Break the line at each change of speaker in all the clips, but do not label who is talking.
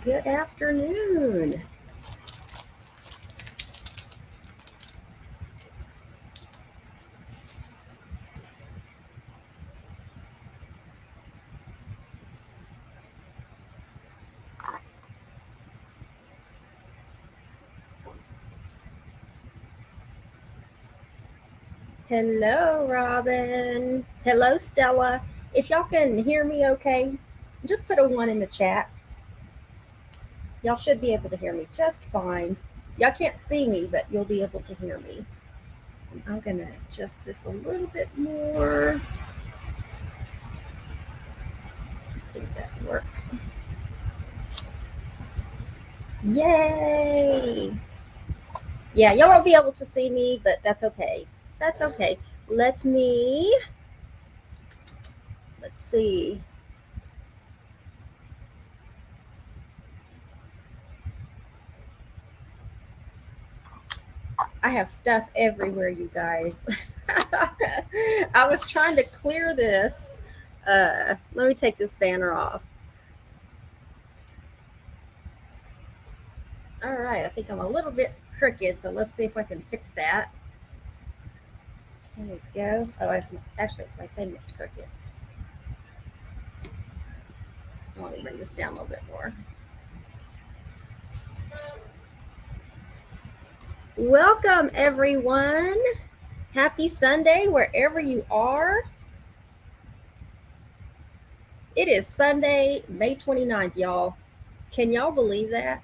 Good afternoon. Hello, Robin. Hello, Stella. If y'all can hear me okay, just put a 1 in the chat. Y'all should be able to hear me just fine. Y'all can't see me, but you'll be able to hear me. I'm going to adjust this a little bit more. I think that worked. Yay! Yeah, y'all won't be able to see me, but that's okay. That's okay. Let's see. I have stuff everywhere, you guys. I was trying to clear this. Let me take this banner off. All right, I think I'm a little bit crooked, so let's see if I can fix that. There we go. Oh, it's my thing that's crooked. Let me bring this down a little bit more. Welcome, everyone. Happy Sunday, wherever you are. It is Sunday, May 29th, y'all. Can y'all believe that?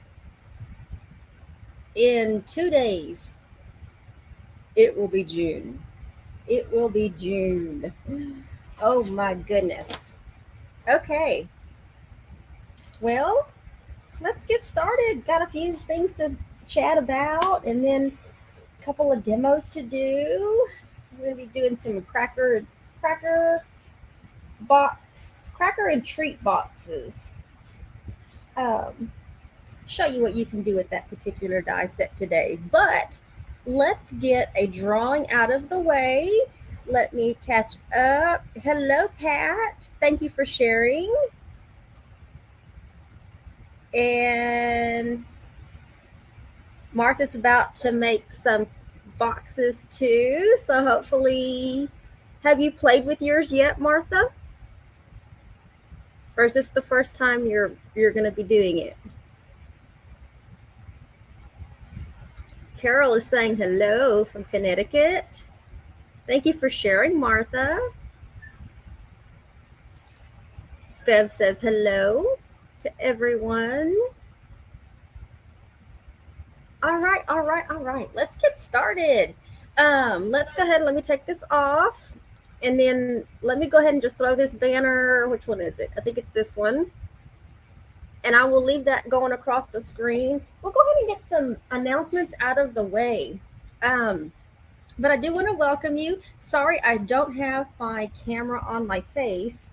In 2 days, it will be June. It will be June. Oh my goodness. Okay. Well, let's get started. Got a few things to chat about and then a couple of demos to do. We're going to be doing some cracker and treat boxes. Show you what you can do with that particular die set today. But let's get a drawing out of the way. Let me catch up. Hello, Pat. Thank you for sharing. And Martha's about to make some boxes too. So hopefully, have you played with yours yet, Martha? Or is this the first time you're going to be doing it? Carol is saying hello from Connecticut. Thank you for sharing, Martha. Bev says hello to everyone. All right. Let's get started. Let's go ahead and let me take this off. And then let me go ahead and just throw this banner. Which one is it? I think it's this one. And I will leave that going across the screen. We'll go ahead and get some announcements out of the way. But I do want to welcome you. Sorry, I don't have my camera on my face.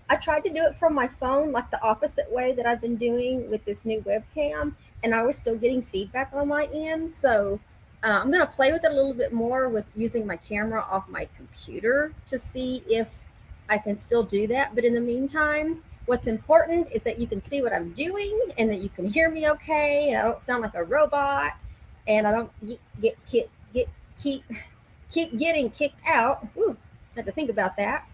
I tried to do it from my phone, like the opposite way that I've been doing with this new webcam, and I was still getting feedback on my end. So I'm going to play with it a little bit more with using my camera off my computer to see if I can still do that. But in the meantime, what's important is that you can see what I'm doing and that you can hear me okay, and I don't sound like a robot, and I don't keep getting kicked out. Ooh, had to think about that.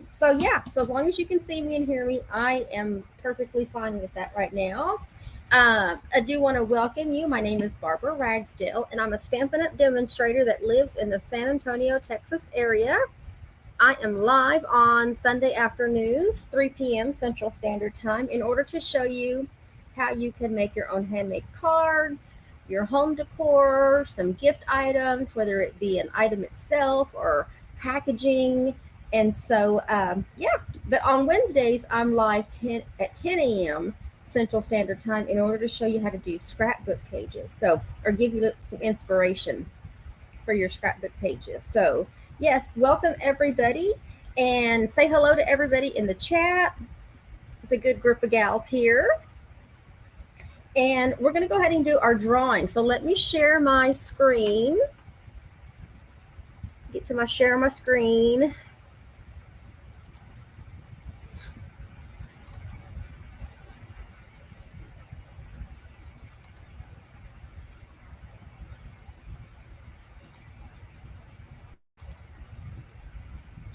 So as long as you can see me and hear me, I am perfectly fine with that right now. I do want to welcome you. My name is Barbara Ragsdale, and I'm a Stampin' Up! Demonstrator that lives in the San Antonio, Texas area. I am live on Sunday afternoons, 3 p.m. Central Standard Time, in order to show you how you can make your own handmade cards, your home decor, some gift items, whether it be an item itself or packaging. And so, but on Wednesdays, I'm live at 10 a.m. Central Standard Time in order to show you how to do scrapbook pages. Or give you some inspiration for your scrapbook pages. So, yes, welcome everybody and say hello to everybody in the chat. It's a good group of gals here. And we're going to go ahead and do our drawing. So let me share my screen. Get to share my screen.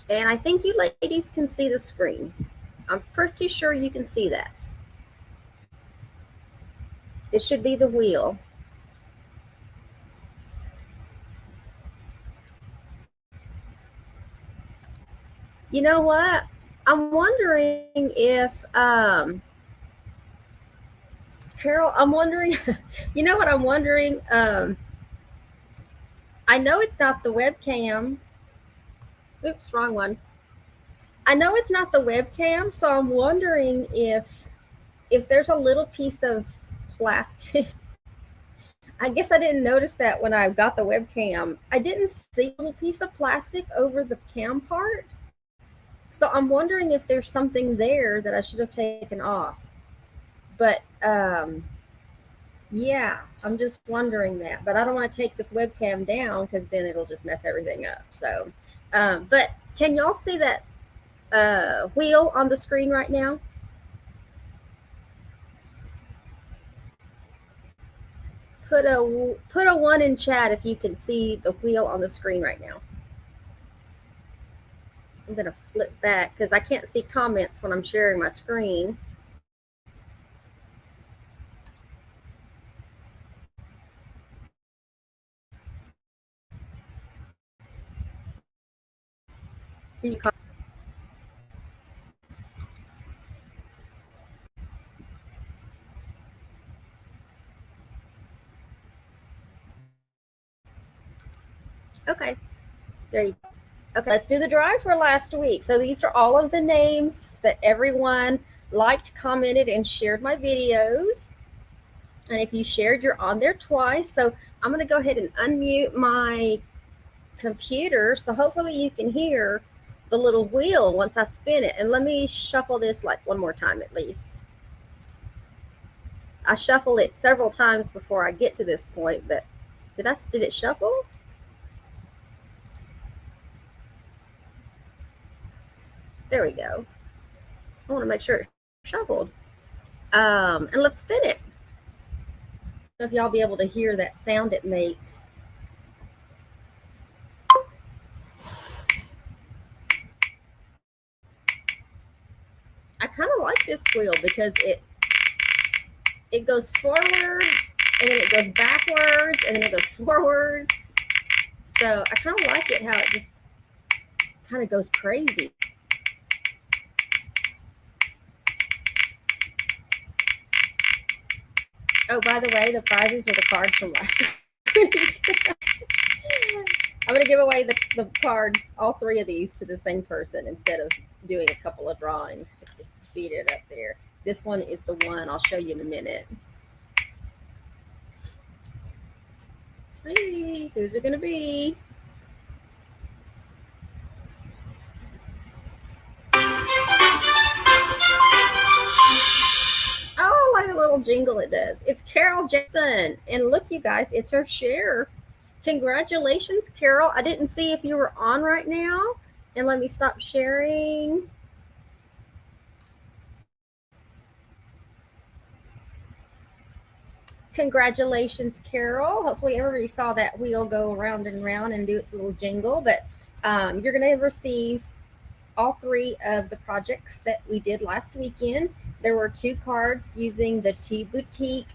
And I think you ladies can see the screen. I'm pretty sure you can see that. It should be the wheel. You know what? I'm wondering if, Carol, I'm wondering, you know what I'm wondering? I know it's not the webcam. Oops, wrong one. I know it's not the webcam, so I'm wondering if there's a little piece of plastic. I guess I didn't notice that when I got the webcam. I didn't see a little piece of plastic over the cam part. So I'm wondering if there's something there that I should have taken off. But yeah, I'm just wondering that. But I don't want to take this webcam down because then it'll just mess everything up. So, but can y'all see that wheel on the screen right now? Put a one in chat if you can see the wheel on the screen right now. I'm gonna flip back because I can't see comments when I'm sharing my screen. Okay, there you go. Okay, let's do the drive for last week. So these are all of the names that everyone liked, commented, and shared my videos. And if you shared, you're on there twice. So I'm going to go ahead and unmute my computer. So hopefully you can hear the little wheel once I spin it. And let me shuffle this like one more time at least. I shuffle it several times before I get to this point, but did it shuffle? There we go. I want to make sure it shuffled. And let's spin it. I don't know if y'all be able to hear that sound it makes. I kind of like this wheel because it goes forward and then it goes backwards and then it goes forward. So I kind of like it how it just kind of goes crazy. Oh, by the way, the prizes are the cards from last week. I'm going to give away the cards, all three of these, to the same person instead of doing a couple of drawings just to speed it up there. This one is the one I'll show you in a minute. Let's see, who's it going to be? Oh, I like the little jingle it does. It's Carol Jackson. And look, you guys, it's her share. Congratulations, Carol. I didn't see if you were on right now. And let me stop sharing. Congratulations, Carol. Hopefully everybody saw that wheel go around and round and do its little jingle. But you're going to receive all three of the projects that we did last weekend. There were 2 cards using the Tea Boutique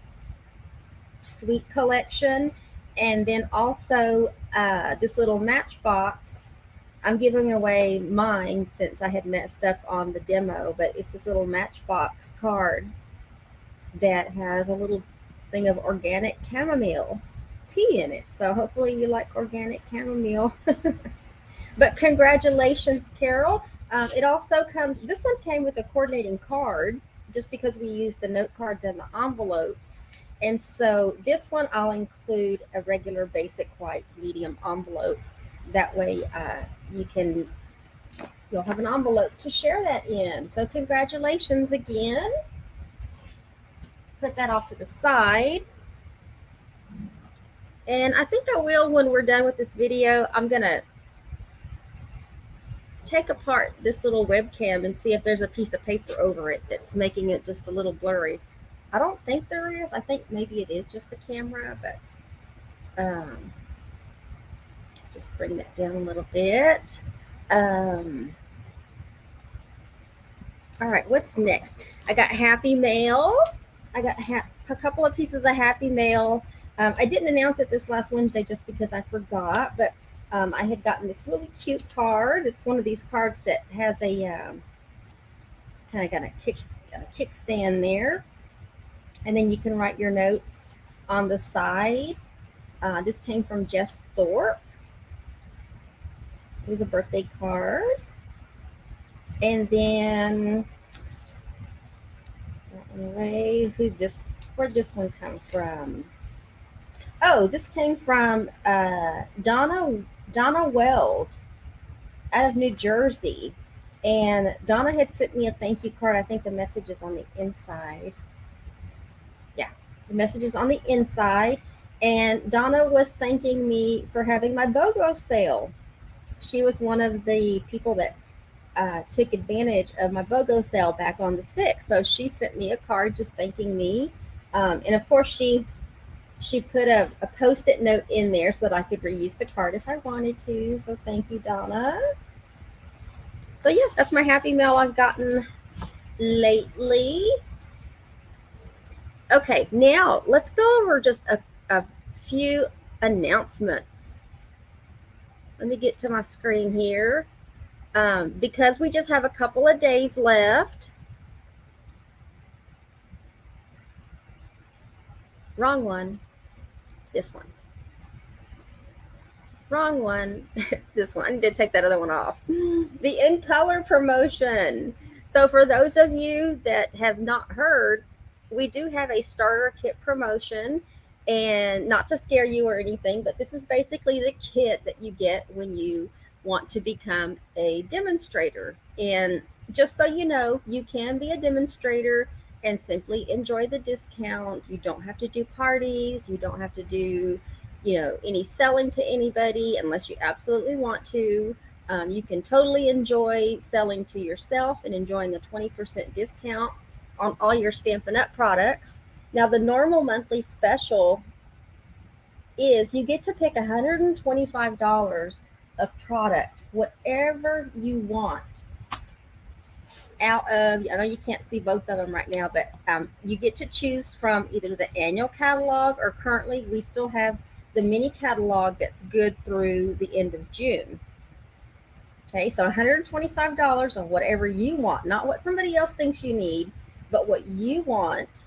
Sweet Collection, and then also this little matchbox. I'm giving away mine since I had messed up on the demo, but it's this little matchbox card that has a little thing of organic chamomile tea in it. So hopefully you like organic chamomile. But congratulations, Carol. It also comes, this one came with a coordinating card just because we used the note cards and the envelopes. And so this one I'll include a regular basic white medium envelope. That way you'll have an envelope to share that in. So congratulations again. Put that off to the side. And I think I will, when we're done with this video, I'm going to take apart this little webcam and see if there's a piece of paper over it that's making it just a little blurry. I don't think there is. I think maybe it is just the camera, but just bring that down a little bit. Um, all right, what's next? I got Happy Mail. I got a couple of pieces of Happy Mail. I didn't announce it this last Wednesday just because I forgot, but I had gotten this really cute card. It's one of these cards that has a kind of got a kickstand there, and then you can write your notes on the side. This came from Jess Thorpe. It was a birthday card, and then where'd this one come from? Oh, this came from Donna Weld out of New Jersey. And Donna had sent me a thank you card. I think the message is on the inside. Yeah, the message is on the inside. And Donna was thanking me for having my BOGO sale. She was one of the people that took advantage of my BOGO sale back on the 6th. So she sent me a card just thanking me. And of course, she put a post-it note in there so that I could reuse the card if I wanted to. So thank you, Donna. So yeah, that's my Happy Mail I've gotten lately. Okay, now let's go over just a few announcements. Let me get to my screen here. Because we just have a couple of days left. Wrong one. This one. Wrong one. This one. I need to take that other one off. The In Color promotion. So for those of you that have not heard, we do have a starter kit promotion, and not to scare you or anything, but this is basically the kit that you get when you want to become a demonstrator. And just so you know, you can be a demonstrator and simply enjoy the discount. You don't have to do parties. You don't have to do, any selling to anybody unless you absolutely want to. You can totally enjoy selling to yourself and enjoying a 20% discount on all your Stampin' Up! Products. Now, the normal monthly special is you get to pick $125 of product, whatever you want. Out of, I know you can't see both of them right now, but you get to choose from either the annual catalog, or currently we still have the mini catalog that's good through the end of June. Okay, so $125 on whatever you want, not what somebody else thinks you need, but what you want,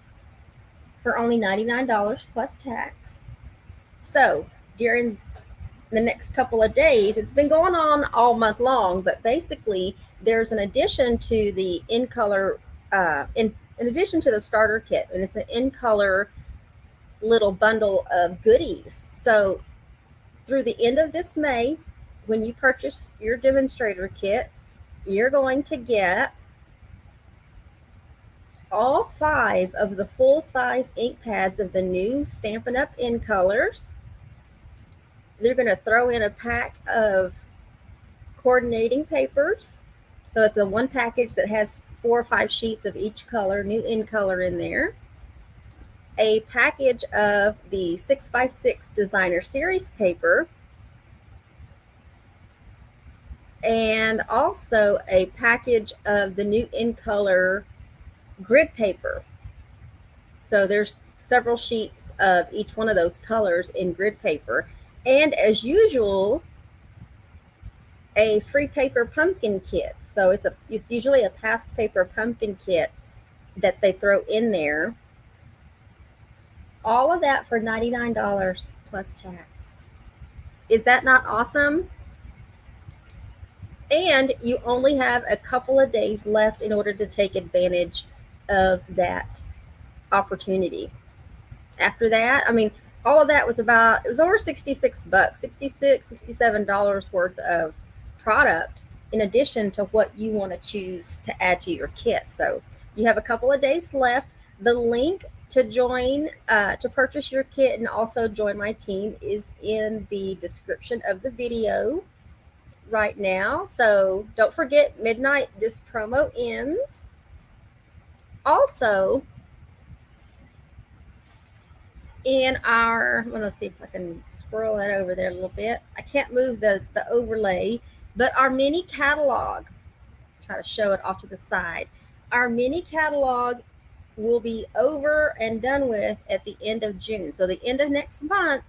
for only $99 plus tax. So during the next couple of days, it's been going on all month long, but basically there's an addition to the In Color, in addition to the starter kit, and it's an In Color little bundle of goodies. So through the end of this May, when you purchase your demonstrator kit, you're going to get all 5 of the full-size ink pads of the new Stampin' Up! In Colors. They're going to throw in a pack of coordinating papers. So it's a one package that has 4 or 5 sheets of each color, new In Color in there. A package of the 6x6 Designer Series paper. And also a package of the new In Color grid paper. So there's several sheets of each one of those colors in grid paper. And as usual, a free paper pumpkin kit. So it's usually a past paper pumpkin kit that they throw in there. All of that for $99 plus tax. Is that not awesome? And you only have a couple of days left in order to take advantage of that opportunity. After that, I mean, all of that was it was over $66, $67 worth of product, in addition to what you want to choose to add to your kit. So you have a couple of days left. The link to join, to purchase your kit and also join my team is in the description of the video right now. So don't forget, midnight, this promo ends. Also, in our, let's see if I can scroll that over there a little bit. I can't move the overlay, But our mini catalog, try to show it off to the side. Our mini catalog will be over and done with at the end of June. So the end of next month,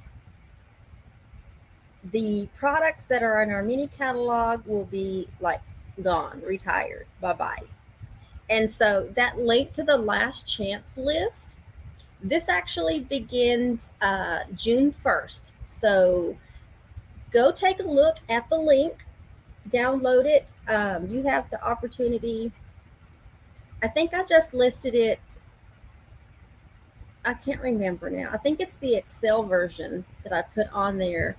the products that are in our mini catalog will be like gone, retired, bye-bye. And so that link to the last chance list, this actually begins June 1st. So go take a look at the link, download it. You have the opportunity. I think I just listed it. I can't remember now. I think it's the Excel version that I put on there.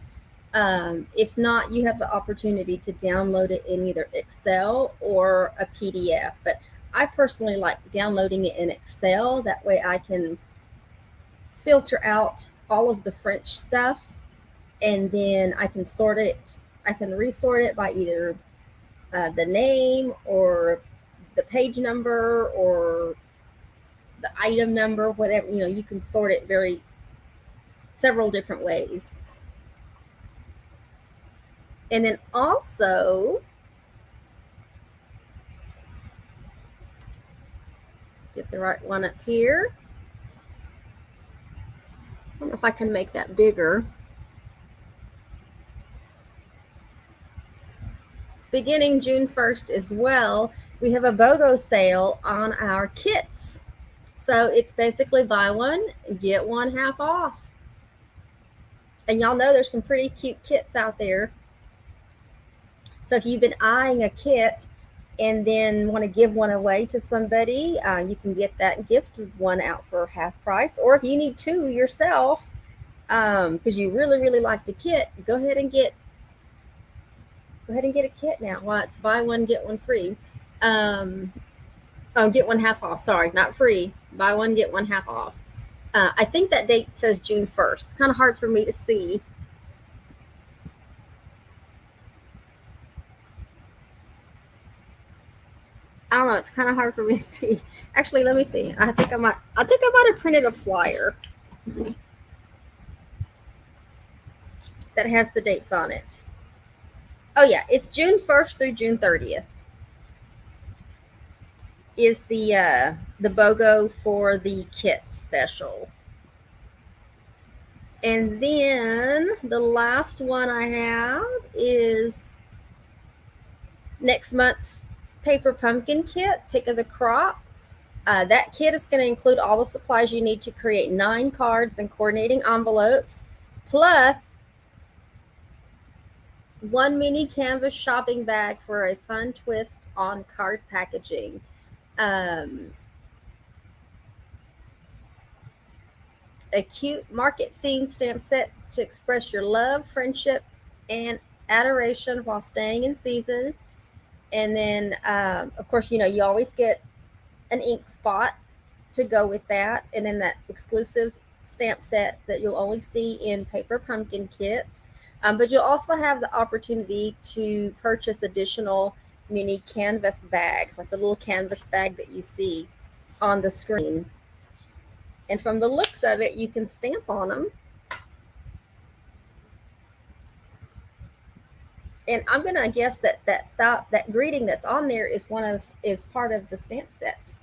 If not, you have the opportunity to download it in either Excel or a PDF. But I personally like downloading it in Excel. That way I can filter out all of the French stuff, and then I can sort it. I can resort it by either the name or the page number or the item number, whatever. You can sort it several different ways. And then also, get the right one up here. I don't know if I can make that bigger. Beginning June 1st as well, we have a BOGO sale on our kits. So it's basically buy one, get one half off. And y'all know there's some pretty cute kits out there. So if you've been eyeing a kit and then want to give one away to somebody, you can get that gift one out for half price. Or if you need two yourself, because you really, really like the kit, go ahead and get a kit now. Well, it's buy one, get one free. Get one half off. Sorry, not free. Buy one, get one half off. I think that date says June 1st. It's kind of hard for me to see. I don't know. It's kind of hard for me to see. Actually, let me see. I think I might have printed a flyer that has the dates on it. Oh yeah, it's June 1st through June 30th. Is the BOGO for the kit special. And then the last one I have is next month's Paper Pumpkin Kit, Pick of the Crop. That kit is going to include all the supplies you need to create 9 cards and coordinating envelopes, plus 1 mini canvas shopping bag for a fun twist on card packaging. A cute market themed stamp set to express your love, friendship, and adoration while staying in season. And then, of course, you always get an ink spot to go with that. And then that exclusive stamp set that you'll only see in Paper Pumpkin kits. But you'll also have the opportunity to purchase additional mini canvas bags, like the little canvas bag that you see on the screen. And from the looks of it, you can stamp on them. And I'm going to guess that greeting that's on there is part of the stamp set.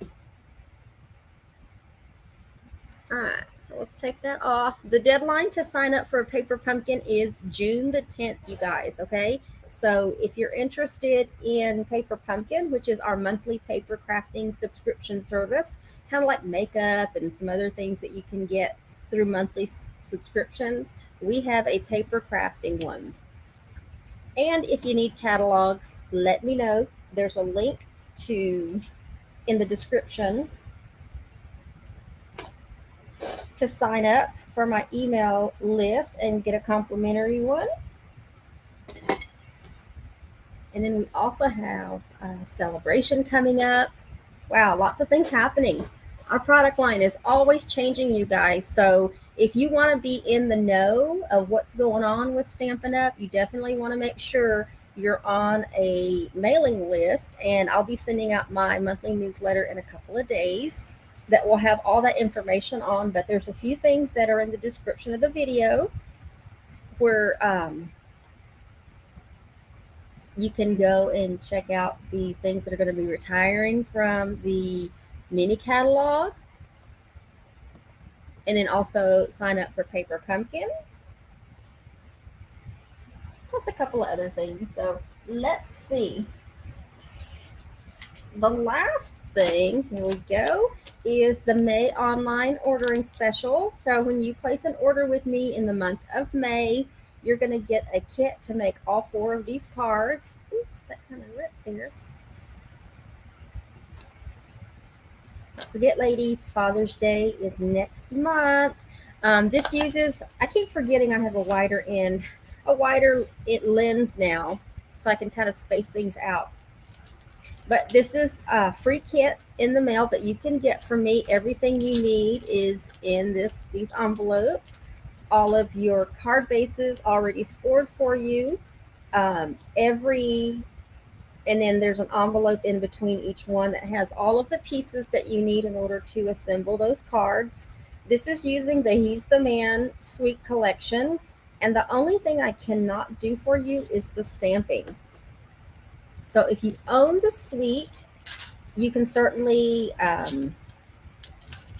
All right, so let's take that off. The deadline to sign up for a Paper Pumpkin is June the 10th, you guys, okay? So if you're interested in Paper Pumpkin, which is our monthly paper crafting subscription service, kind of like makeup and some other things that you can get through monthly subscriptions, we have a paper crafting one. And if you need catalogs, let me know. There's a link in the description to sign up for my email list and get a complimentary one. And then we also have a celebration coming up. Wow, lots of things happening. Our product line is always changing, you guys. So if you want to be in the know of what's going on with Stampin' Up, you definitely want to make sure you're on a mailing list. And I'll be sending out my monthly newsletter in a couple of days that will have all that information on. But there's a few things that are in the description of the video where You can go and check out the things that are going to be retiring from the mini catalog, and then also sign up for Paper Pumpkin, plus a couple of other things. So let's see. The last thing, here we go, is the May online ordering special. So when you place an order with me in the month of May, you're going to get a kit to make all 4 of these cards. Oops, that kind of ripped there. Don't forget, ladies, Father's Day is next month. This uses, I keep forgetting I have a wider lens now, so I can kind of space things out. But this is a free kit in the mail that you can get from me. Everything you need is in these envelopes. All of your card bases already scored for you. And then there's an envelope in between each one that has all of the pieces that you need in order to assemble those cards. This is using the He's the Man Suite collection. And the only thing I cannot do for you is the stamping. So if you own the suite, you can certainly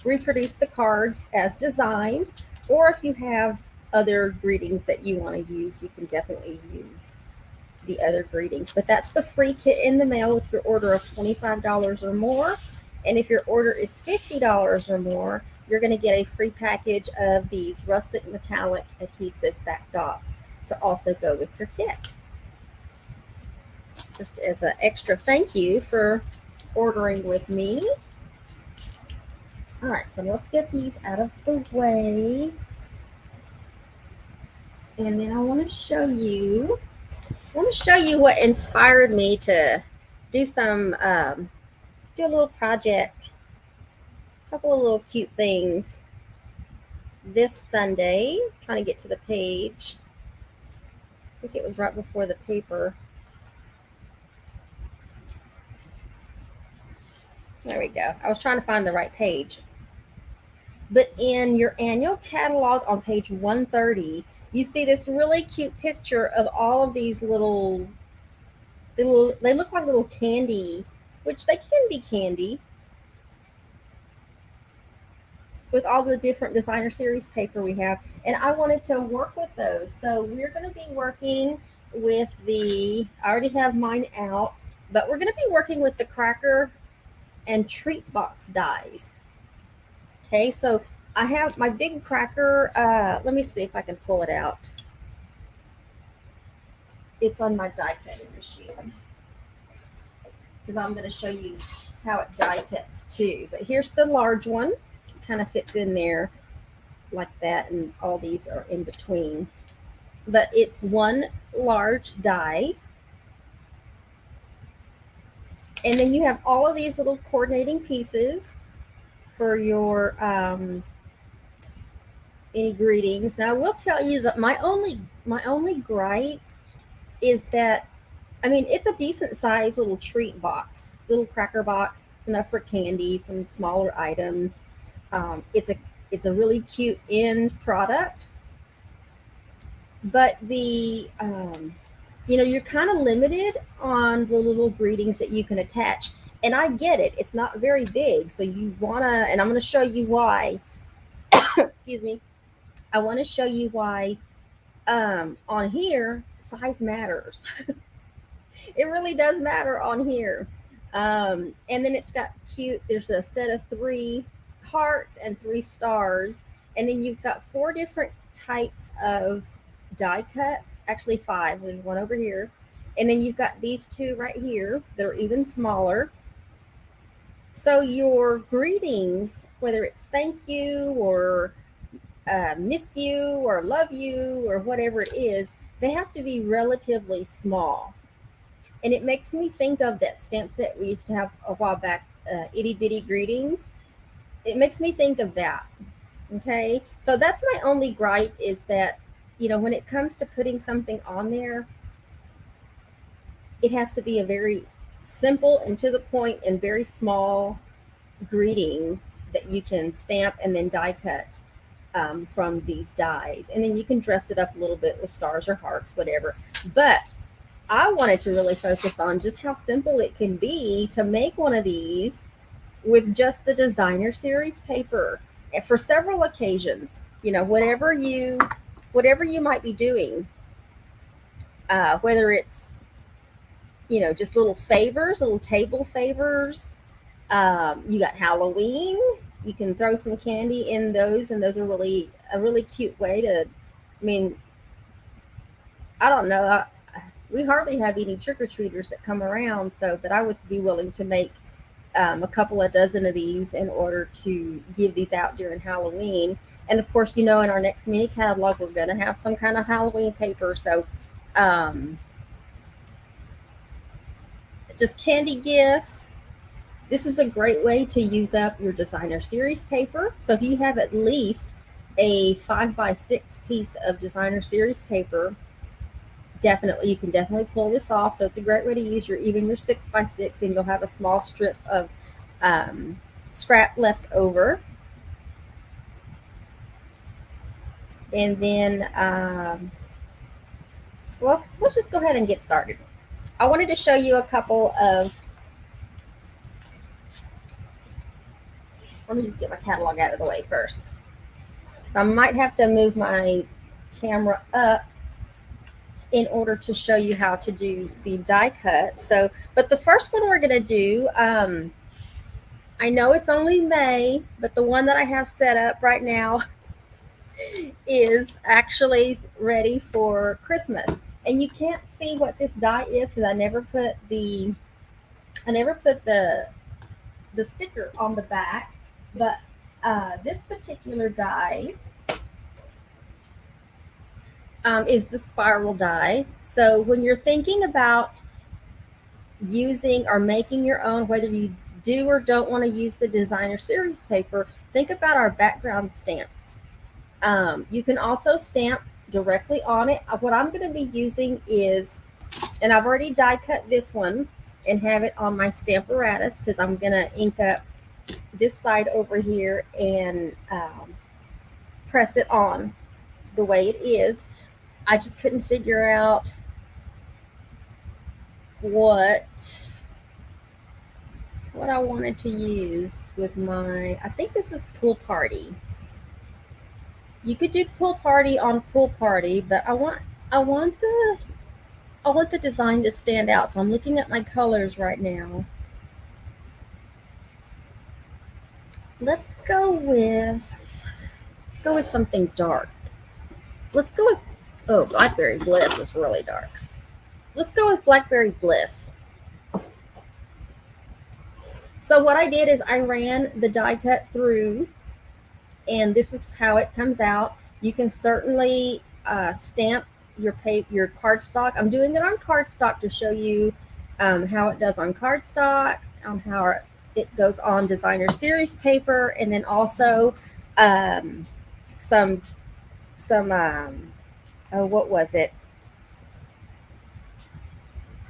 reproduce the cards as designed, or if you have other greetings that you want to use, you can definitely use the other greetings. But that's the free kit in the mail with your order of $25 or more. And if your order is $50 or more, you're going to get a free package of these rustic metallic adhesive back dots to also go with your kit, just as an extra thank you for ordering with me. All right, so let's get these out of the way. And then I want to show you what inspired me to do do a little project, a couple of little cute things this Sunday. Trying to get to the page. I think it was right before the paper. There we go. I was trying to find the right page. But in your annual catalog on page 130, you see this really cute picture of all of these they look like little candy, which they can be candy, with all the different designer series paper we have. And I wanted to work with those. So we're going to be working with I already have mine out, but we're going to be working with the cracker and treat box dies. Okay, so I have my big cracker. Let me see if I can pull it out. It's on my die cutting machine, because I'm going to show you how it die cuts too. But here's the large one. It kind of fits in there like that, and all these are in between. But it's one large die. And then you have all of these little coordinating pieces for your any greetings. Now I will tell you that my only gripe is that, I mean, it's a decent size little treat box, little cracker box. It's enough for candy, some smaller items. It's a really cute end product, but you're kind of limited on the little greetings that you can attach. And I get it; it's not very big, so you wanna, and I'm going to show you why. Excuse me. I want to show you why on here size matters. It really does matter on here. And then it's got cute, there's a set of 3 hearts and 3 stars. And then you've got 4 different types of die cuts, actually 5. There's one over here. And then you've got these 2 right here that are even smaller. So your greetings, whether it's thank you or miss you or love you or whatever it is, they have to be relatively small. And it makes me think of that stamp set we used to have a while back, itty bitty greetings. It makes me think of that. Okay, so that's my only gripe, is that when it comes to putting something on there, it has to be a very simple and to the point and very small greeting that you can stamp and then die cut from these dies. And then you can dress it up a little bit with stars or hearts, whatever. But I wanted to really focus on just how simple it can be to make one of these with just the designer series paper for several occasions. You know, whatever you might be doing, whether it's, you know, just little favors, little table favors. You got Halloween. You can throw some candy in those, and those are really a really cute way to. I mean, I don't know. We hardly have any trick or treaters that come around, so but I would be willing to make a couple of dozen of these in order to give these out during Halloween. And of course, you know, in our next mini catalog, we're going to have some kind of Halloween paper. So, um, just candy gifts. This is a great way to use up your designer series paper. So if you have at least a 5x6 piece of designer series paper, definitely you can definitely pull this off. So it's a great way to use your 6x6, and you'll have a small strip of scrap left over. And then well, let's just go ahead and get started. I wanted to show you a couple of, let me just get my catalog out of the way first. So I might have to move my camera up in order to show you how to do the die cut. So, but the first one we're going to do, I know it's only May, but the one that I have set up right now is actually ready for Christmas. And you can't see what this die is because I never put the sticker on the back. But this particular die is the spiral die. So when you're thinking about using or making your own, whether you do or don't want to use the designer series paper, think about our background stamps. You can also stamp directly on it. What I'm going to be using is, and I've already die cut this one and have it on my Stamparatus because I'm going to ink up this side over here and press it on the way it is. I just couldn't figure out what I wanted to use with my, I think this is Pool Party. You could do Pool Party on Pool Party, but I want the design to stand out. So I'm looking at my colors right now. Let's go with something dark. Let's go with, oh, Blackberry Bliss is really dark. Let's go with Blackberry Bliss. So what I did is I ran the die cut through, and this is how it comes out. You can certainly stamp your cardstock. I'm doing it on cardstock to show you how it does on cardstock, on how it goes on designer series paper, and then also some what was it?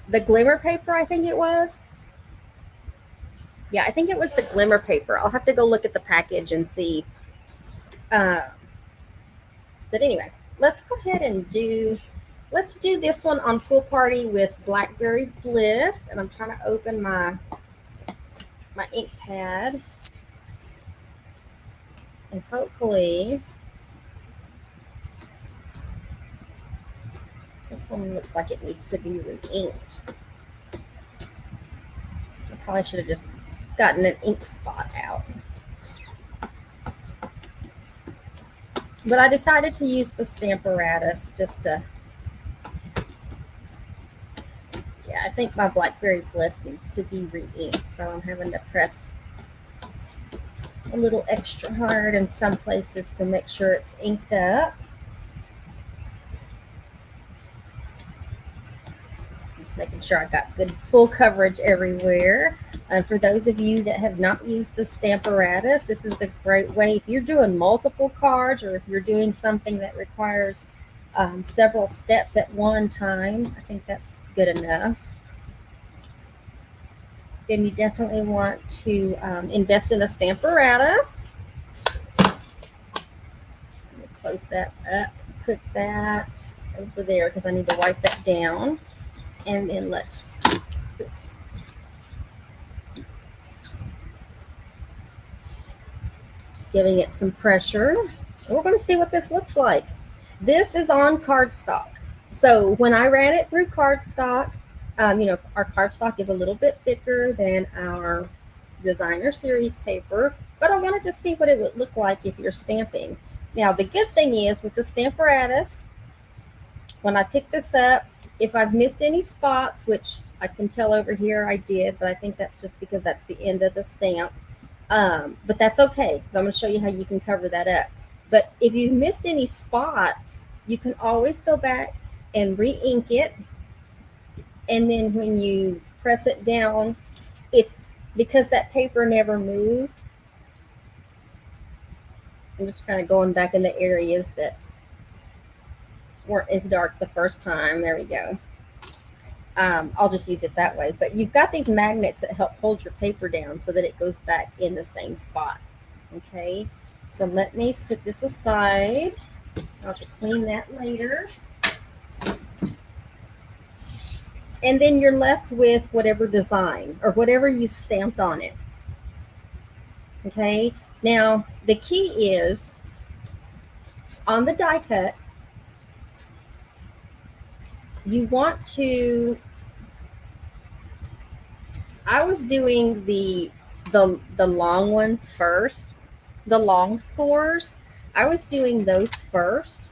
The glimmer paper, I think it was. Yeah, I think it was the glimmer paper. I'll have to go look at the package and see. But anyway, let's go ahead and let's do this one on Pool Party with Blackberry Bliss. And I'm trying to open my ink pad. And hopefully this one looks like it needs to be re-inked. I probably should have just gotten an ink spot out. But I decided to use the Stamparatus just to, yeah, I think my Blackberry Bliss needs to be re-inked. So I'm having to press a little extra hard in some places to make sure it's inked up. Just making sure I got good full coverage everywhere. For those of you that have not used the Stamparatus, this is a great way if you're doing multiple cards or if you're doing something that requires several steps at one time. I think that's good enough. Then you definitely want to invest in a Stamparatus. Let me close that up, put that over there because I need to wipe that down. And then let's, oops. Just giving it some pressure. We're going to see what this looks like. This is on cardstock. So when I ran it through cardstock, our cardstock is a little bit thicker than our designer series paper, but I wanted to see what it would look like if you're stamping. Now, the good thing is with the Stamparatus, when I pick this up, if I've missed any spots, which I can tell over here I did, but I think that's just because that's the end of the stamp. But that's okay, because I'm going to show you how you can cover that up. But if you missed any spots, you can always go back and re-ink it. And then when you press it down, it's because that paper never moved. I'm just kind of going back in the areas that weren't as dark the first time. There we go. I'll just use it that way. But you've got these magnets that help hold your paper down so that it goes back in the same spot. Okay, so let me put this aside. I'll have to clean that later. And then you're left with whatever design or whatever you've stamped on it. Okay, now the key is on the die cut, you want to, I was doing the long ones first, the long scores. I was doing those first,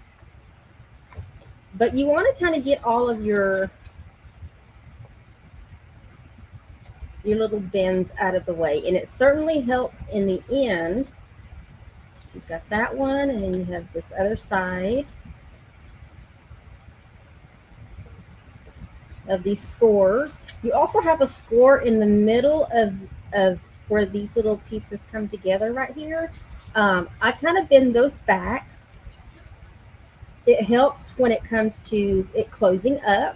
but you want to kind of get all of your little bends out of the way, and it certainly helps in the end. You've got that one, and then you have this other side of these scores. You also have a score in the middle of where these little pieces come together right here. I kind of bend those back. It helps when it comes to it closing up.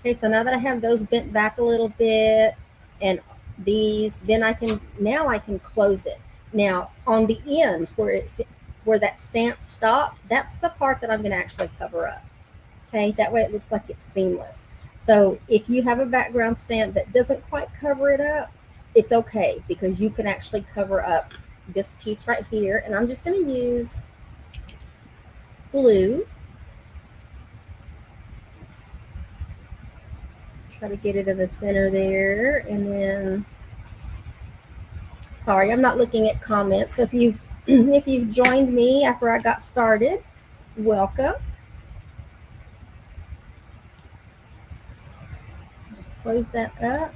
Okay, so now that I have those bent back a little bit and these, then I can close it. Now on the end where that stamp stopped, that's the part that I'm going to actually cover up. Okay, that way it looks like it's seamless. So if you have a background stamp that doesn't quite cover it up, it's okay, because you can actually cover up this piece right here. And I'm just going to use glue. Try to get it in the center there. And then, sorry, I'm not looking at comments. So if you've if you've joined me after I got started, welcome. Just close that up.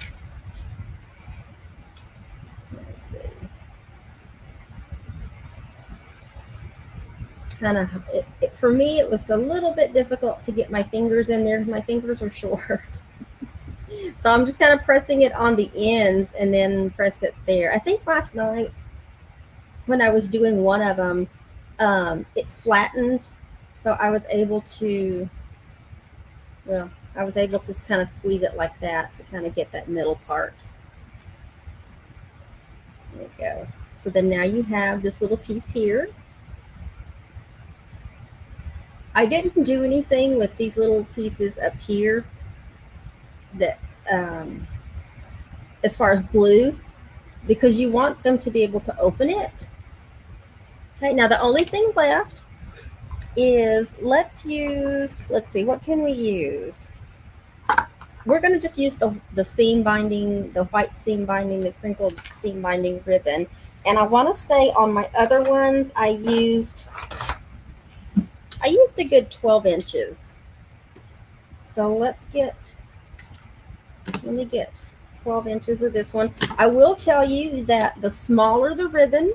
Let's see. It's kind of, for me, it was a little bit difficult to get my fingers in there. My fingers are short. So I'm just kind of pressing it on the ends and then press it there. I think last night when I was doing one of them, it flattened. So I was able to, well, I was able to kind of squeeze it like that to kind of get that middle part. There you go. So then now you have this little piece here. I didn't do anything with these little pieces up here that as far as glue, because you want them to be able to open it. Okay, now the only thing left is let's see, what can we use? We're going to just use the seam binding, the white seam binding, the crinkled seam binding ribbon. And I want to say on my other ones, I used a good 12 inches. So let me get 12 inches of this one. I will tell you that the smaller the ribbon,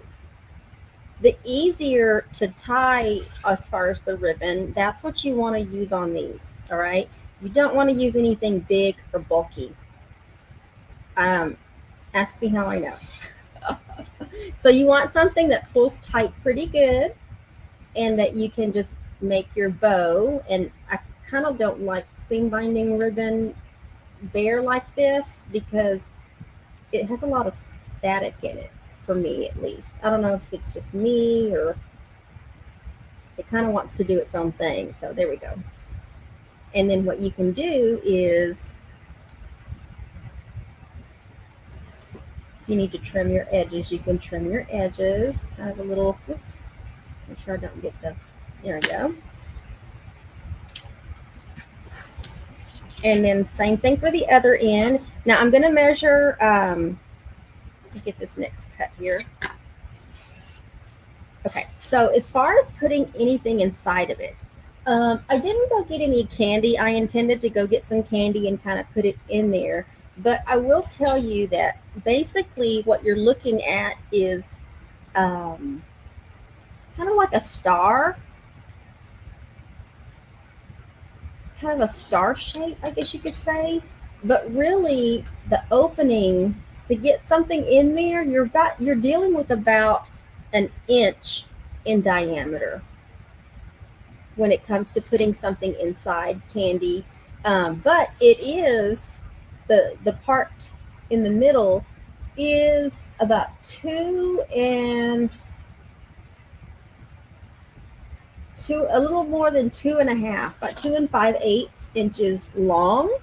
the easier to tie as far as the ribbon. That's what you want to use on these, all right? You don't want to use anything big or bulky. Ask me how I know. So you want something that pulls tight pretty good and that you can just make your bow. And I kind of don't like seam binding ribbon bare like this because it has a lot of static in it, for me at least. I don't know if it's just me or it kind of wants to do its own thing. So there we go. And then what you can do is you need to trim your edges, you can trim your edges. Kind of a little, oops, make sure I don't get the, there we go. And then same thing for the other end. Now I'm going to measure, get this next cut here. Okay, so as far as putting anything inside of it, I didn't go get any candy. I intended to go get some candy and kind of put it in there. But I will tell you that basically what you're looking at is kind of like a star, kind of a star shape, I guess you could say. But really, the opening to get something in there, you're dealing with about an inch in diameter when it comes to putting something inside candy. But it is the part in the middle is about a little more than 2.5, about 2 5/8 inches long.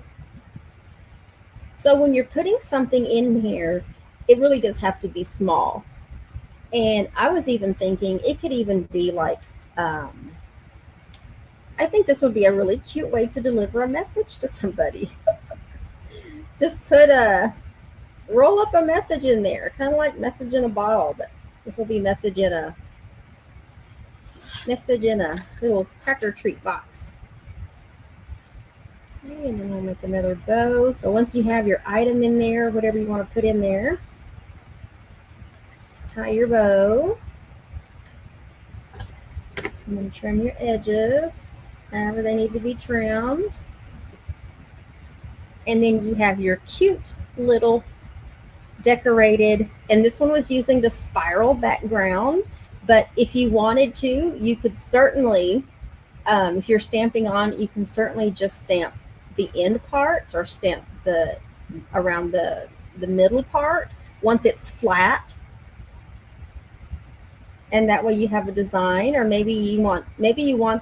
So when you're putting something in here, it really does have to be small. And I was even thinking it could even be like, I think this would be a really cute way to deliver a message to somebody. Just roll up a message in there, kind of like message in a bottle, but this will be message in a little cracker treat box. Okay, and then we'll make another bow. So once you have your item in there, whatever you want to put in there, just tie your bow. And then trim your edges, however they need to be trimmed. And then you have your cute little decorated, and this one was using the spiral background, but if you wanted to, you could certainly, if you're stamping on, you can certainly just stamp the end parts or stamp around the middle part once it's flat, and that way you have a design. Or maybe you want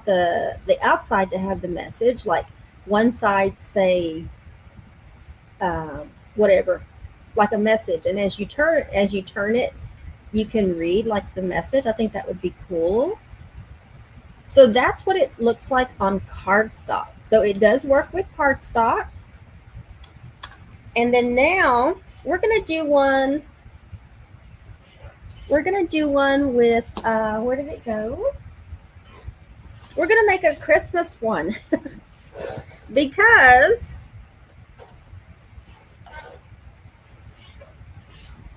the outside to have the message, like one side say whatever, like a message, and as you turn it, you can read like the message. I think that would be cool. So that's what it looks like on cardstock. So it does work with cardstock. And then now we're going to do one. We're going to do one with, where did it go? We're going to make a Christmas one because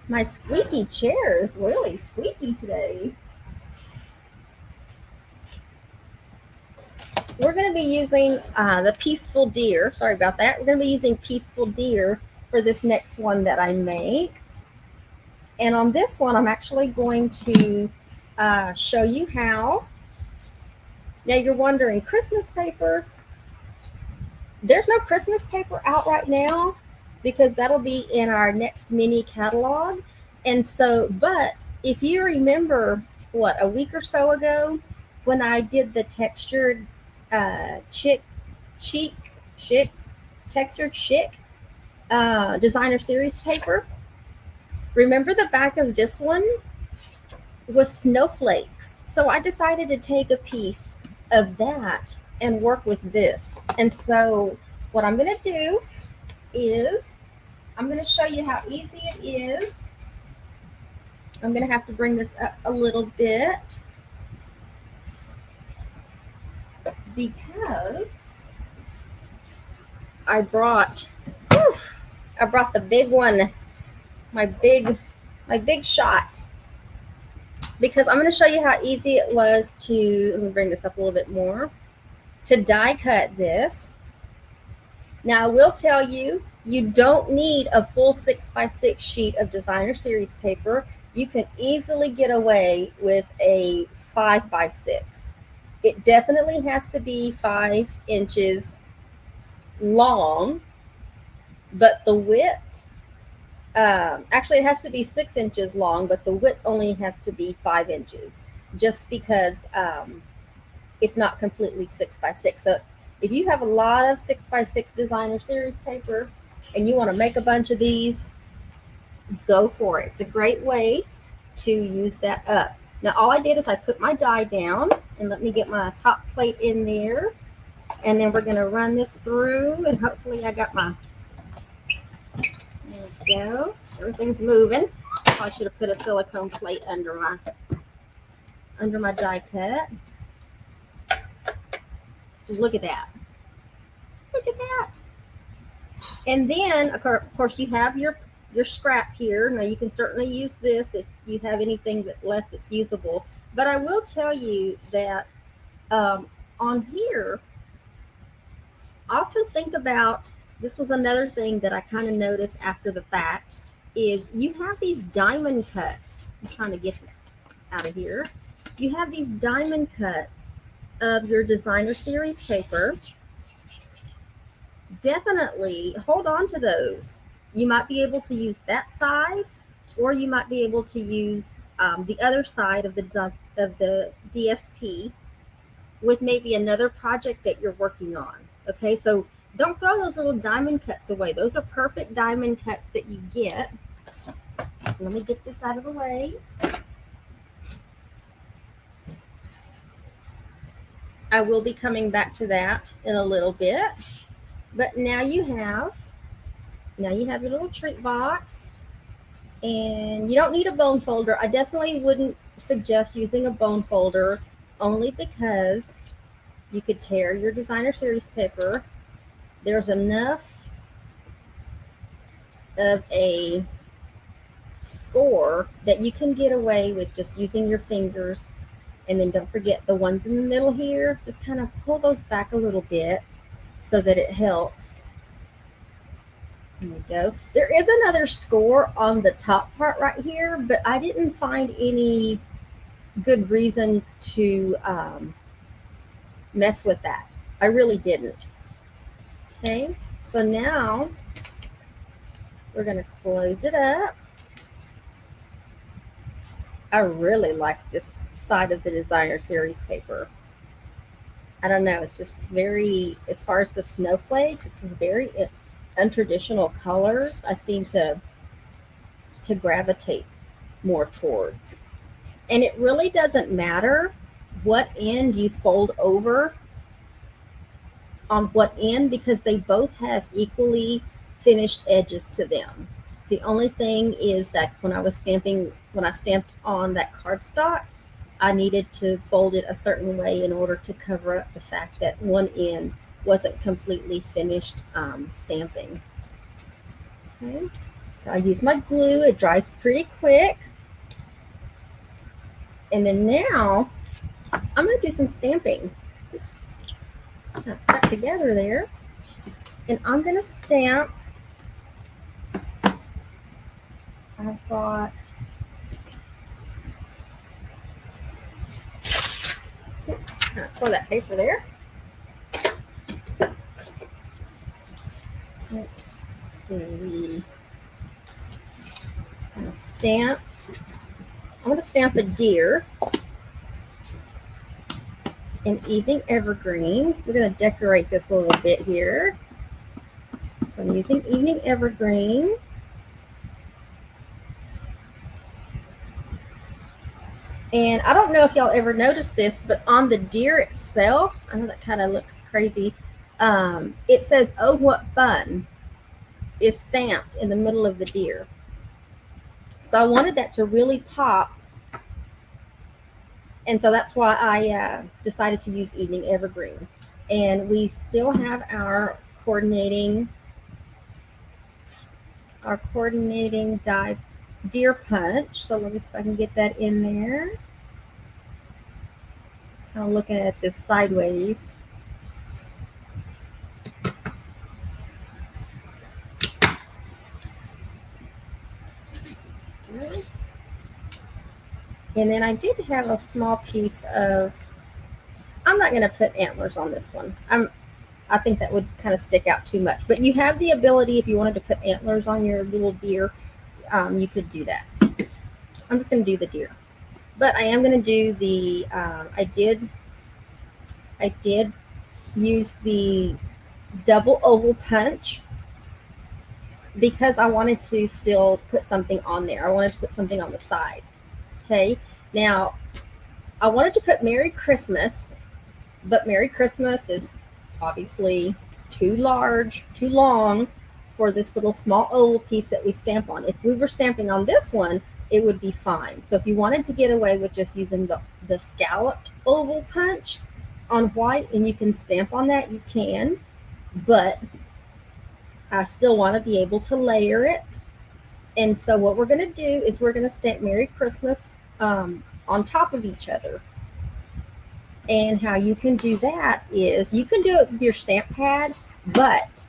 my squeaky chair is really squeaky today. We're going to be using the Peaceful Deer. Sorry about that. We're going to be using Peaceful Deer for this next one that I make. And on this one, I'm actually going to show you how. Now you're wondering, Christmas paper? There's no Christmas paper out right now because that'll be in our next mini catalog. And so, but if you remember, a week or so ago, when I did the textured textured chic designer series paper, remember the back of this one was snowflakes. So I decided to take a piece of that and work with this. And so what I'm going to do is I'm going to show you how easy it is. I'm going to have to bring this up a little bit because I brought the big one, my big shot, because I'm going to show you how easy it was to, let me bring this up a little bit more, to die cut this. Now I will tell you, you don't need a full 6x6 sheet of designer series paper. You can easily get away with a 5x6. It definitely has to be 5 inches long, but the width, actually it has to be 6 inches long, but the width only has to be 5 inches, just because it's not completely 6x6. So if you have a lot of 6x6 designer series paper and you want to make a bunch of these, go for it. It's a great way to use that up. Now all I did is I put my die down, and let me get my top plate in there, and then we're going to run this through, and hopefully I got my, there we go, everything's moving. I should have put a silicone plate under my die cut. Look at that. Look at that. And then of course you have your scrap here. Now you can certainly use this if you have anything left that's usable. But I will tell you that on here, also think about, this was another thing that I kind of noticed after the fact, is you have these diamond cuts. I'm trying to get this out of here. You have these diamond cuts of your designer series paper. Definitely hold on to those. You might be able to use that side, or you might be able to use the other side of the DSP with maybe another project that you're working on. Okay, so don't throw those little diamond cuts away. Those are perfect diamond cuts that you get. Let me get this out of the way. I will be coming back to that in a little bit. But now you have your little treat box, and you don't need a bone folder. I definitely wouldn't suggest using a bone folder, only because you could tear your designer series paper. There's enough of a score that you can get away with just using your fingers. And then don't forget the ones in the middle here, just kind of pull those back a little bit so that it helps. There we go. There is another score on the top part right here, but I didn't find any good reason to mess with that. I really didn't. Okay, so now we're going to close it up. I really like this side of the designer series paper. I don't know, it's just very, as far as the snowflakes, it's very untraditional colors. I seem to gravitate more towards. And it really doesn't matter what end you fold over on what end, because they both have equally finished edges to them. The only thing is that when I stamped on that cardstock, I needed to fold it a certain way in order to cover up the fact that one end wasn't completely finished stamping. Okay, so I use my glue. It dries pretty quick. And then now I'm going to do some stamping. Oops, got stuck together there. And I'm going to stamp. I've got, oops, pour that paper there. Let's see. I'm going to stamp. I'm going to stamp a deer in Evening Evergreen. We're going to decorate this a little bit here. So I'm using Evening Evergreen. And I don't know if y'all ever noticed this, but on the deer itself, I know that kind of looks crazy, it says, "Oh, what fun," is stamped in the middle of the deer. So I wanted that to really pop. And so that's why I decided to use Evening Evergreen. And we still have our coordinating die deer punch. So let me see if I can get that in there. Kind of looking at this sideways. Okay. And then I did have a small piece of, I'm not going to put antlers on this one. I think that would kind of stick out too much. But you have the ability, if you wanted to put antlers on your little deer, you could do that. I'm just going to do the deer. But I am going to do the, I did use the double oval punch. because I wanted to still put something on there. I wanted to put something on the side. Okay. Now, I wanted to put Merry Christmas, but Merry Christmas is obviously too large, too long for this little small oval piece that we stamp on. If we were stamping on this one, it would be fine. So if you wanted to get away with just using the scalloped oval punch on white and you can stamp on that, you can. But I still want to be able to layer it. And so what we're going to do is we're going to stamp Merry Christmas on top of each other. And how you can do that is you can do it with your stamp pad, but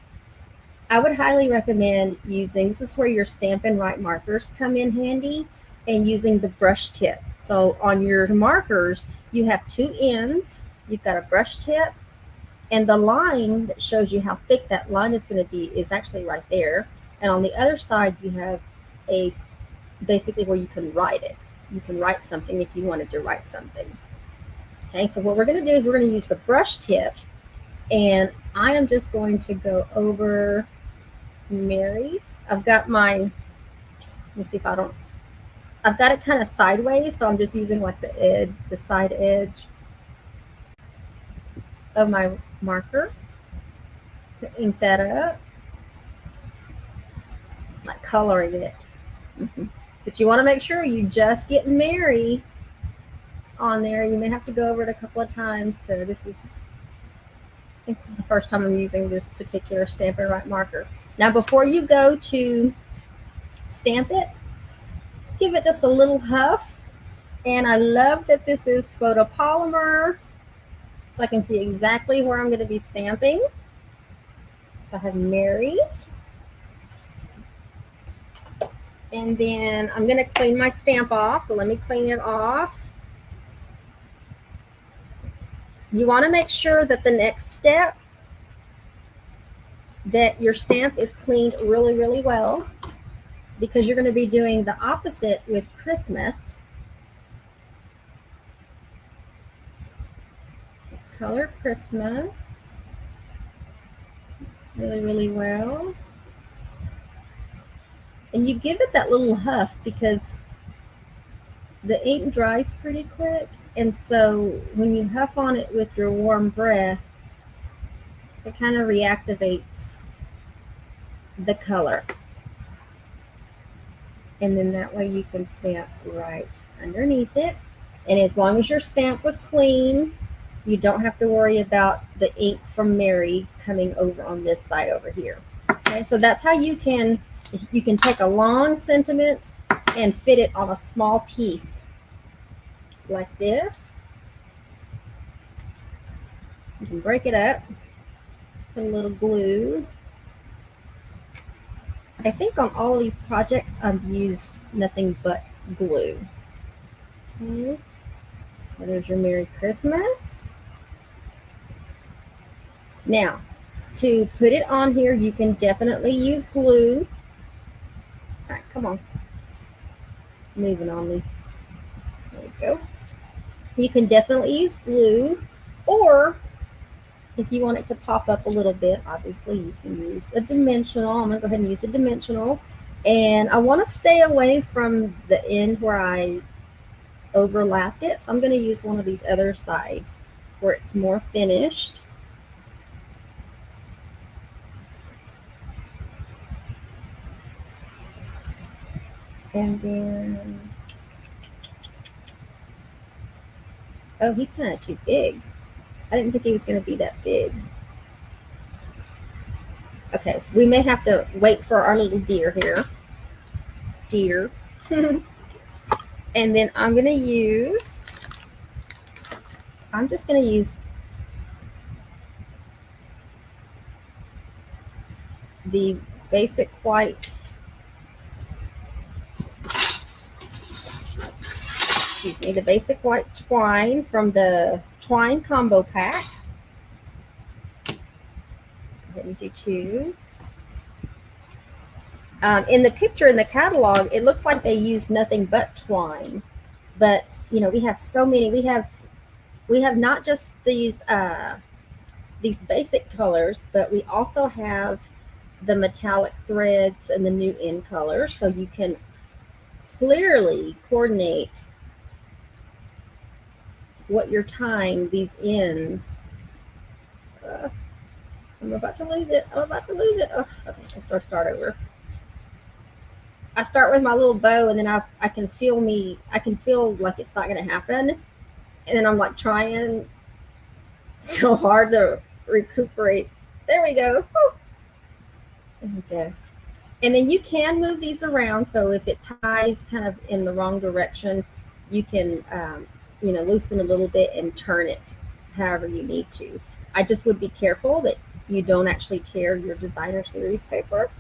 I would highly recommend using, this is where your Stampin' Write markers come in handy, and using the brush tip. So on your markers, you have two ends. You've got a brush tip, and the line that shows you how thick that line is going to be is actually right there. And on the other side, you have a basically where you can write it. You can write something if you wanted to write something. Okay, so what we're going to do is we're going to use the brush tip, and I am just going to go over Merry. I've got my, let me see if I don't, I've got it kind of sideways, so I'm just using like the side edge of my marker to ink that up, like coloring it. But you want to make sure you just get Merry on there. You may have to go over it a couple of times to, I think this is the first time I'm using this particular Stampin' Write marker. Now, before you go to stamp it, give it just a little huff. And I love that this is photopolymer, so I can see exactly where I'm going to be stamping. So I have Merry. And then I'm going to clean my stamp off. So let me clean it off. You want to make sure that the next step that your stamp is cleaned really, really well, because you're going to be doing the opposite with Christmas. Let's color Christmas really, really well. And you give it that little huff because the ink dries pretty quick. And so when you huff on it with your warm breath, it kind of reactivates the color. And then that way you can stamp right underneath it. And as long as your stamp was clean, you don't have to worry about the ink from Merry coming over on this side over here. Okay, so that's how you can take a long sentiment and fit it on a small piece like this. You can break it up, put a little glue. I think on all of these projects I've used nothing but glue. Okay. So there's your Merry Christmas. Now, to put it on here, you can definitely use glue. All right, come on. It's moving on me. There we go. You can definitely use glue, or if you want it to pop up a little bit, obviously you can use a dimensional. I'm going to go ahead and use a dimensional. And I want to stay away from the end where I overlapped it. So I'm going to use one of these other sides where it's more finished. And then, oh, he's kind of too big. I didn't think he was going to be that big. Okay, we may have to wait for our little deer here. Deer. And then I'm just going to use the basic white, the basic white twine from the twine combo pack. Go ahead and do two. In the picture in the catalog, it looks like they used nothing but twine, but you know, we have so many. We have not just these basic colors, but we also have the metallic threads and the new end color, so you can clearly coordinate what you're tying these ends. I'm about to lose it. I'm about to lose it. Oh, okay, let's start over. I start with my little bow, and then I can feel like it's not going to happen, and then I'm like trying so hard to recuperate. There we go. Okay. And then you can move these around. So if it ties kind of in the wrong direction, you can, loosen a little bit and turn it however you need to. I just would be careful that you don't actually tear your designer series paper.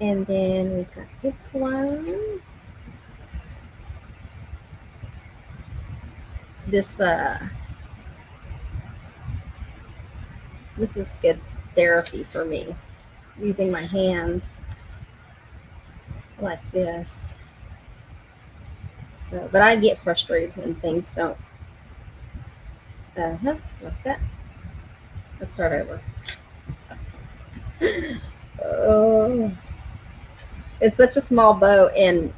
And then we've got this one. This is good therapy for me, using my hands like this. So, but I get frustrated when things don't. Like that. Let's start over. Oh, it's such a small bow, and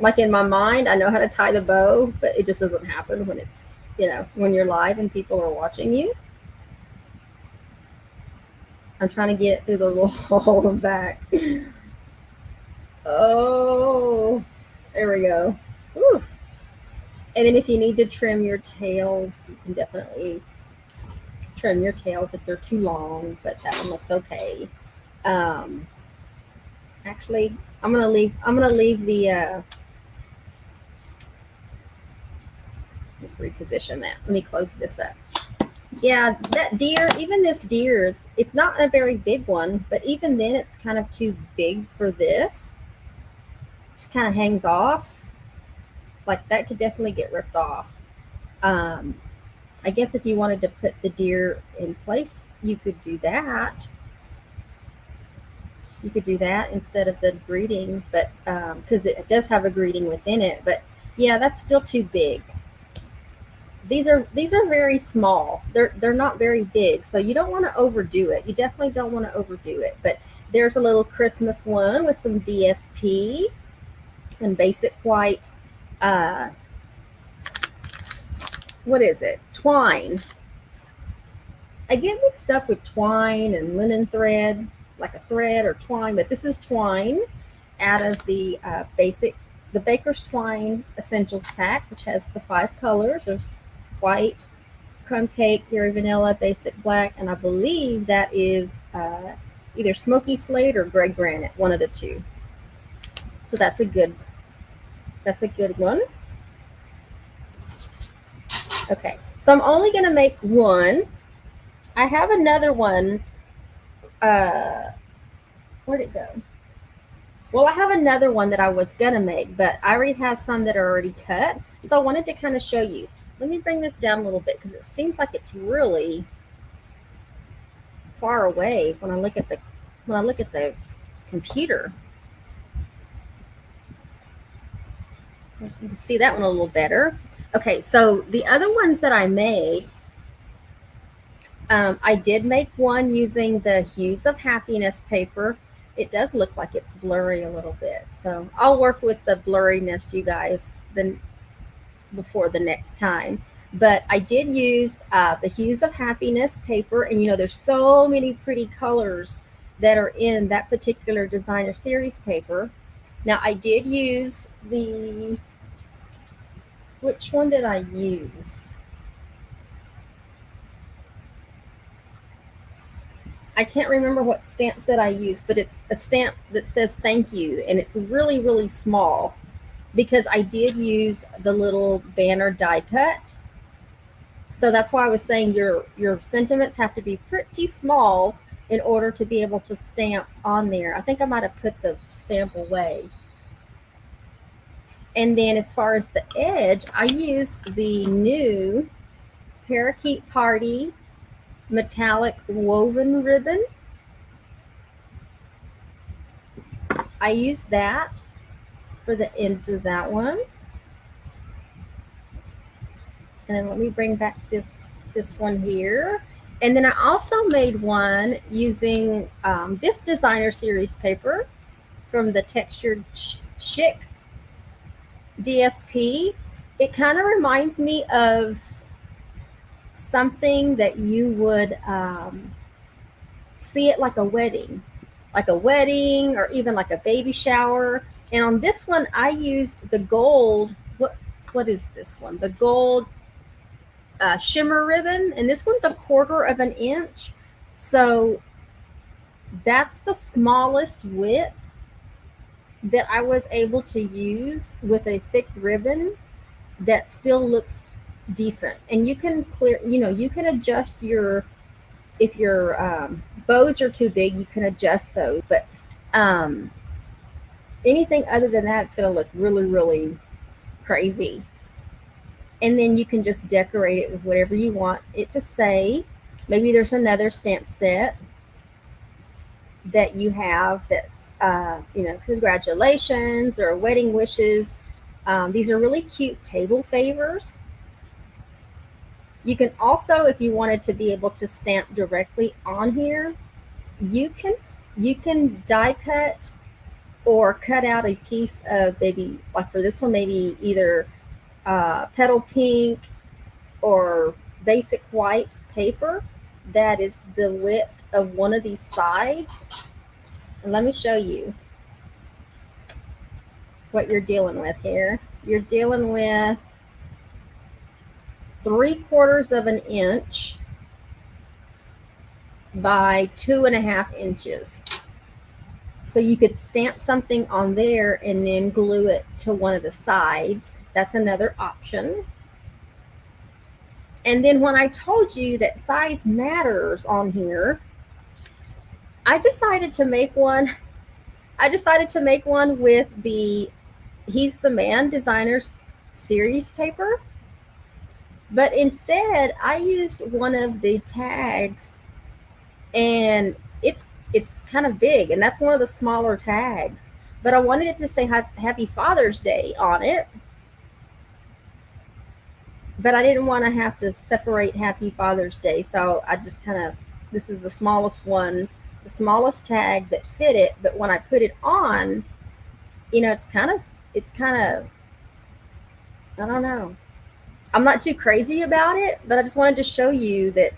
like in my mind, I know how to tie the bow, but it just doesn't happen when it's, when you're live and people are watching you. I'm trying to get it through the little hole and back. Oh, there we go. Woo. And then if you need to trim your tails, you can definitely trim your tails if they're too long, but that one looks okay. Actually, I'm gonna leave the let's reposition that. Let me close this up. Yeah, that deer, even this deer, it's not a very big one, but even then it's kind of too big for this. Just kind of hangs off. Like that could definitely get ripped off. I guess if you wanted to put the deer in place, you could do that. You could do that instead of the greeting, but because it does have a greeting within it. But yeah, that's still too big. These are very small. They're not very big, so you don't want to overdo it. You definitely don't want to overdo it. But there's a little Christmas one with some DSP and basic white. What is it? Twine. I get mixed up with twine and linen thread, like a thread or twine, but this is twine out of the the Baker's Twine Essentials Pack, which has the 5 colors. There's white, crumb cake, berry vanilla, basic black, and I believe that is either smoky slate or gray granite, one of the two. So that's a good one. Okay, so I'm only going to make one. I have another one. Where'd it go? Well, I have another one that I was going to make, but I already have some that are already cut. So I wanted to kind of show you. Let me bring this down a little bit because it seems like it's really far away when I look at the computer. You can see that one a little better. Okay, so the other ones that I made, I did make one using the Hues of Happiness paper. It does look like it's blurry a little bit, so I'll work with the blurriness, you guys, before the next time. But I did use the Hues of Happiness paper, and there's so many pretty colors that are in that particular designer series paper. Now I did use which one did I use? I can't remember what stamp set I used, but it's a stamp that says thank you, and it's really, really small because I did use the little banner die cut. So that's why I was saying your sentiments have to be pretty small in order to be able to stamp on there. I think I might have put the stamp away. And then as far as the edge, I used the new Parakeet Party metallic woven ribbon. I used that for the ends of that one. And then let me bring back this one here. And then I also made one using this designer series paper from the Textured Chic DSP. It kind of reminds me of something that you would see at like a wedding or even like a baby shower. And on this one, I used the gold. What is this one? The gold shimmer ribbon, and this one's 1/4 of an inch. So that's the smallest width that I was able to use with a thick ribbon that still looks decent. And you can you can adjust your, if your bows are too big, you can adjust those. But um, anything other than that, it's going to look really, really crazy. And then you can just decorate it with whatever you want it to say. Maybe there's another stamp set that you have that's, congratulations or wedding wishes. These are really cute table favors. You can also, if you wanted to be able to stamp directly on here, you can die cut or cut out a piece of, maybe like for this one, maybe either petal pink or basic white paper that is the width of one of these sides. And let me show you what you're dealing with here. You're dealing with 3/4 of an inch by 2.5 inches. So you could stamp something on there and then glue it to one of the sides. That's another option. And then when I told you that size matters on here, I decided to make one. I decided to make one with the He's the Man designer series paper. But instead, I used one of the tags, and it's kind of big, and that's one of the smaller tags. But I wanted it to say Happy Father's Day on it. But I didn't want to have to separate Happy Father's Day, so I just kind of, this is the smallest one, the smallest tag that fit it. But when I put it on, it's kind of, I don't know. I'm not too crazy about it, but I just wanted to show you that.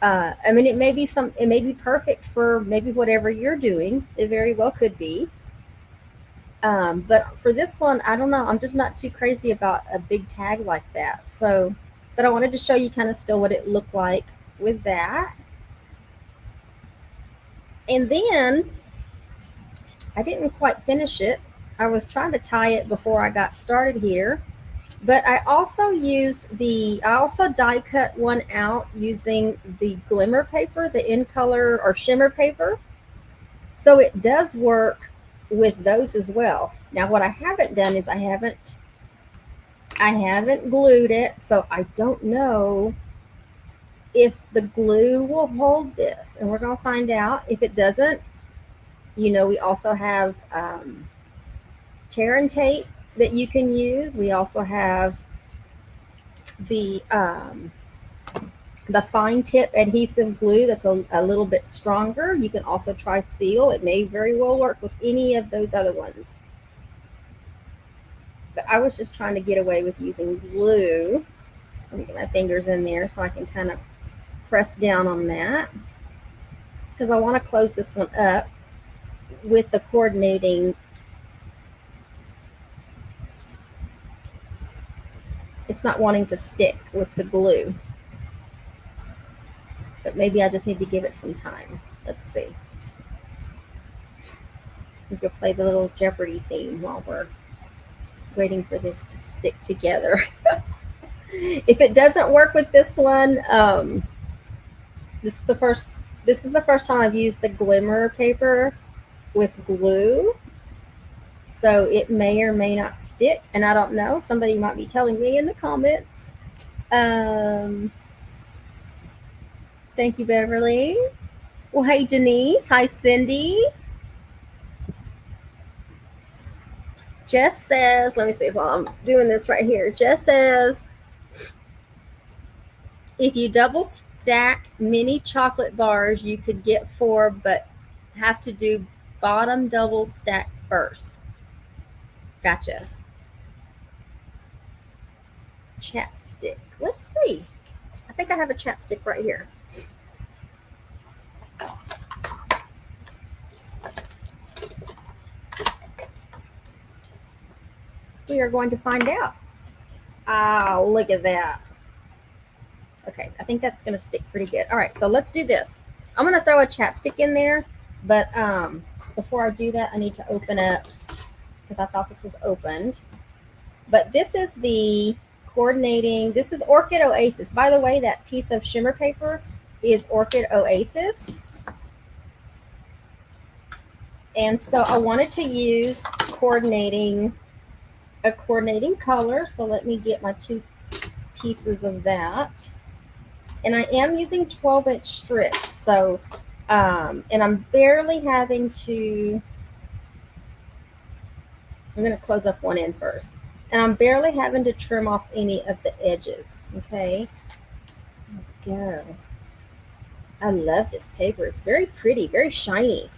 It may be perfect for maybe whatever you're doing. It very well could be. But for this one, I don't know. I'm just not too crazy about a big tag like that. So, but I wanted to show you kind of still what it looked like with that. And then I didn't quite finish it. I was trying to tie it before I got started here. But I also die cut one out using the glimmer paper, the in color or shimmer paper. So it does work with those as well. Now what I haven't done is I haven't glued it, so I don't know if the glue will hold this, and we're going to find out. If it doesn't, we also have tear and tape that you can use. We also have the fine tip adhesive glue that's a little bit stronger. You can also try seal. It may very well work with any of those other ones. But I was just trying to get away with using glue. Let me get my fingers in there so I can kind of press down on that, because I want to close this one up with the coordinating. It's not wanting to stick with the glue, but maybe I just need to give it some time. Let's see. We could play the little Jeopardy theme while we're waiting for this to stick together. If it doesn't work with this one, this is the first time I've used the glimmer paper with glue. So it may or may not stick, and I don't know. Somebody might be telling me in the comments. Thank you, Beverly. Well, hey, Denise. Hi, Cindy. Jess says, let me see while I'm doing this right here. Jess says, If you double stack mini chocolate bars, you could get 4, but have to do bottom double stack first. Gotcha. Chapstick. Let's see. I think I have a chapstick right here. We are going to find out. Oh, look at that. Okay, I think that's going to stick pretty good. All right, so let's do this. I'm going to throw a chapstick in there, but before I do that, I need to open up because I thought this was opened. But this is the coordinating. This is Orchid Oasis. By the way, that piece of shimmer paper is Orchid Oasis. And so I wanted to use a coordinating color. So let me get my 2 pieces of that. And I am using 12-inch strips. So, and I'm barely having to, I'm going to close up one end first. And I'm barely having to trim off any of the edges. Okay. Go. I love this paper. It's very pretty, very shiny.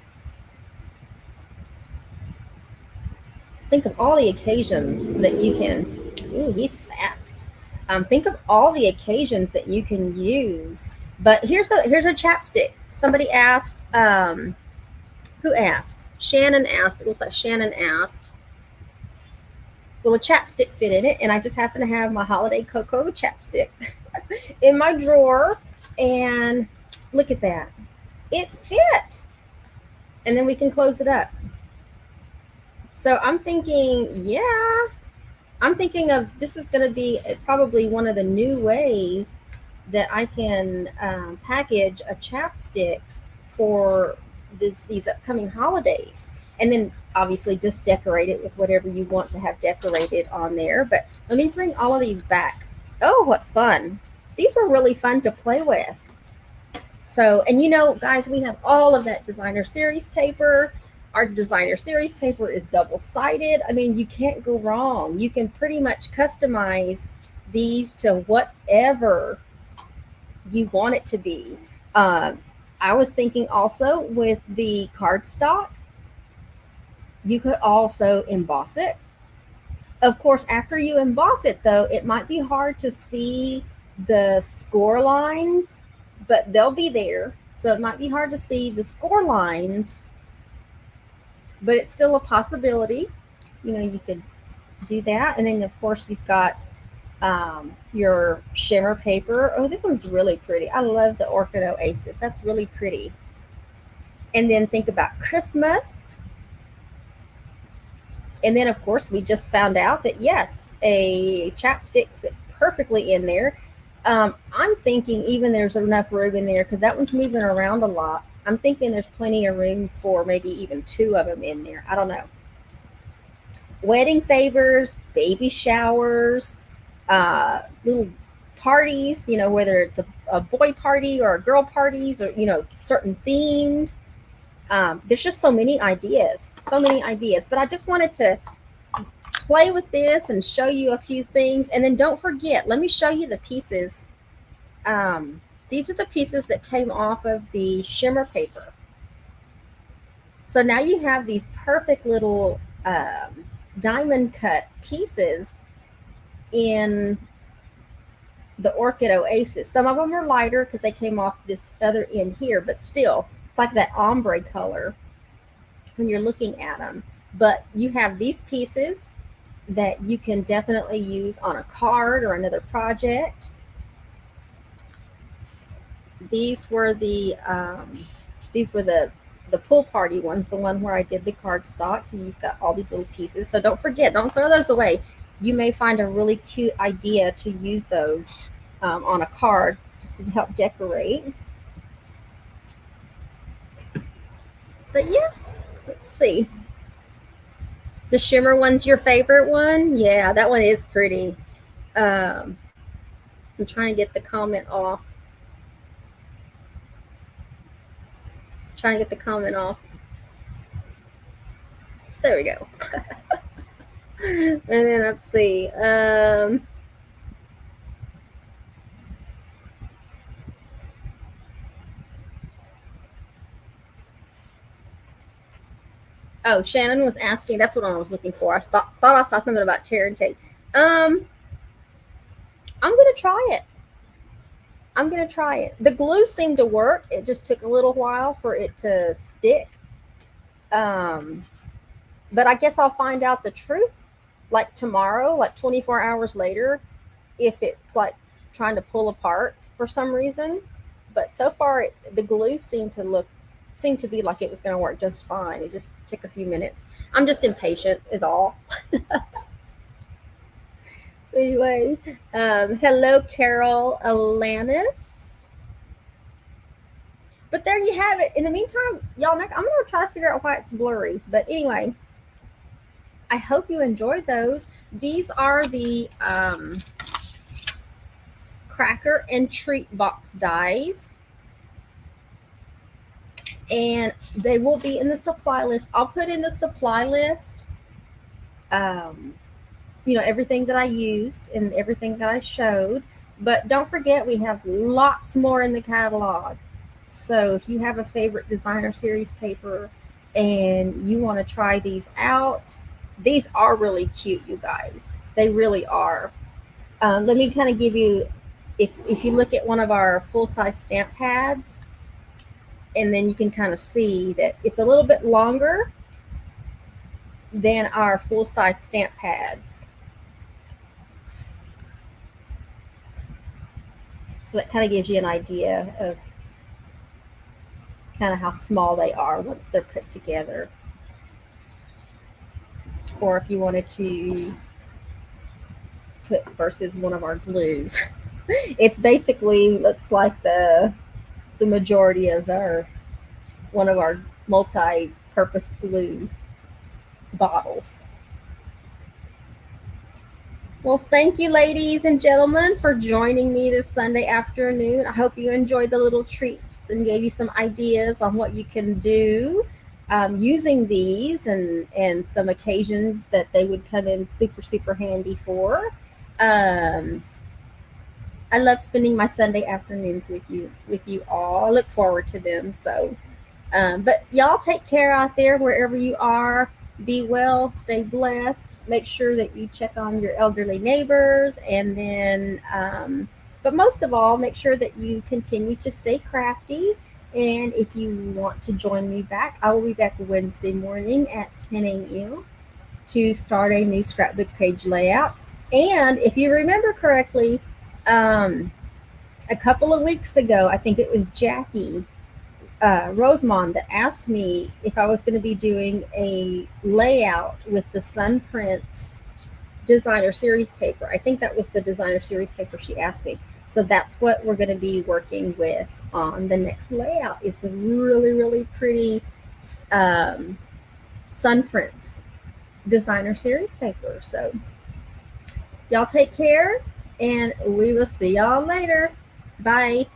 Think of all the occasions that you can, ooh, he's fast. Think of all the occasions that you can use. But here's a chapstick. Somebody asked, who asked? Shannon asked. It looks like Shannon asked. Will a chapstick fit in it? And I just happen to have my Holiday Cocoa chapstick in my drawer. And look at that. It fit. And then we can close it up. So I'm thinking, yeah, I'm thinking of this is going to be probably one of the new ways that I can package a chapstick for these upcoming holidays. And then obviously just decorate it with whatever you want to have decorated on there. But let me bring all of these back. Oh, what fun. These were really fun to play with. So, and you know, guys, we have all of that designer series paper. Our designer series paper is double-sided. I mean, you can't go wrong. You can pretty much customize these to whatever you want it to be. I was thinking also with the cardstock, you could also emboss it. Of course, after you emboss it, though, it might be hard to see the score lines, but they'll be there. So it might be hard to see the score lines, but it's still a possibility. You know, you could do that. And then, of course, you've got your shimmer paper. Oh, this one's really pretty. I love the Orchid Oasis. That's really pretty. And then think about Christmas. And then, of course, we just found out that, yes, a chapstick fits perfectly in there. I'm thinking even there's enough room in there because that one's moving around a lot. I'm thinking there's plenty of room for maybe even 2 of them in there. I don't know. Wedding favors, baby showers, little parties, you know, whether it's a boy party or a girl parties or, you know, certain themed. There's just so many ideas. But I just wanted to play with this and show you a few things. And then don't forget, let me show you the pieces. These are the pieces that came off of the shimmer paper. So now you have these perfect little diamond cut pieces in the Orchid Oasis. Some of them are lighter because they came off this other end here, but still, it's like that ombre color when you're looking at them. But you have these pieces that you can definitely use on a card or another project. These were the pool party ones, the one where I did the cardstock. So you've got all these little pieces. So don't forget, don't throw those away. You may find a really cute idea to use those on a card just to help decorate. But yeah, let's see. The shimmer one's your favorite one? Yeah, that one is pretty. I'm trying to get the comment off. There we go. And then let's see. Oh, Shannon was asking. That's what I was looking for. I thought I saw something about tear and tape. I'm gonna try it. I'm gonna try it. The glue seemed to work. It just took a little while for it to stick. But I guess I'll find out the truth like tomorrow, like 24 hours later, if it's like trying to pull apart for some reason. But so far, the glue seemed to be like it was going to work just fine. It just took a few minutes. I'm just impatient, is all. Anyway, hello, Carol Alanis. But there you have it. In the meantime, y'all, I'm going to try to figure out why it's blurry. But anyway, I hope you enjoyed those. These are the cracker and treat box dies. And they will be in the supply list. I'll put in the supply list, everything that I used and everything that I showed. But don't forget, we have lots more in the catalog. So if you have a favorite designer series paper and you want to try these out, these are really cute, you guys. They really are. Let me kind of give you, if you look at one of our full-size stamp pads, and then you can kind of see that it's a little bit longer than our full-size stamp pads. So that kind of gives you an idea of kind of how small they are once they're put together. Or if you wanted to put versus one of our glues. It's basically looks like the majority of one of our multi-purpose glue bottles. Well, thank you, ladies and gentlemen, for joining me this Sunday afternoon. I hope you enjoyed the little treats and gave you some ideas on what you can do using these and some occasions that they would come in super, super handy for. I love spending my Sunday afternoons with you all. I look forward to them. So, but y'all take care out there wherever you are. Be well, stay blessed. Make sure that you check on your elderly neighbors, and then, but most of all, make sure that you continue to stay crafty. And if you want to join me back, I will be back Wednesday morning at 10 a.m. to start a new scrapbook page layout. And if you remember correctly, a couple of weeks ago, I think it was Jackie Rosemond that asked me if I was going to be doing a layout with the Sun Prints designer series paper. I think that was the designer series paper she asked me. So that's what we're going to be working with on the next layout, is the really, really pretty Sun Prints designer series paper. So y'all take care, and we will see y'all later. Bye.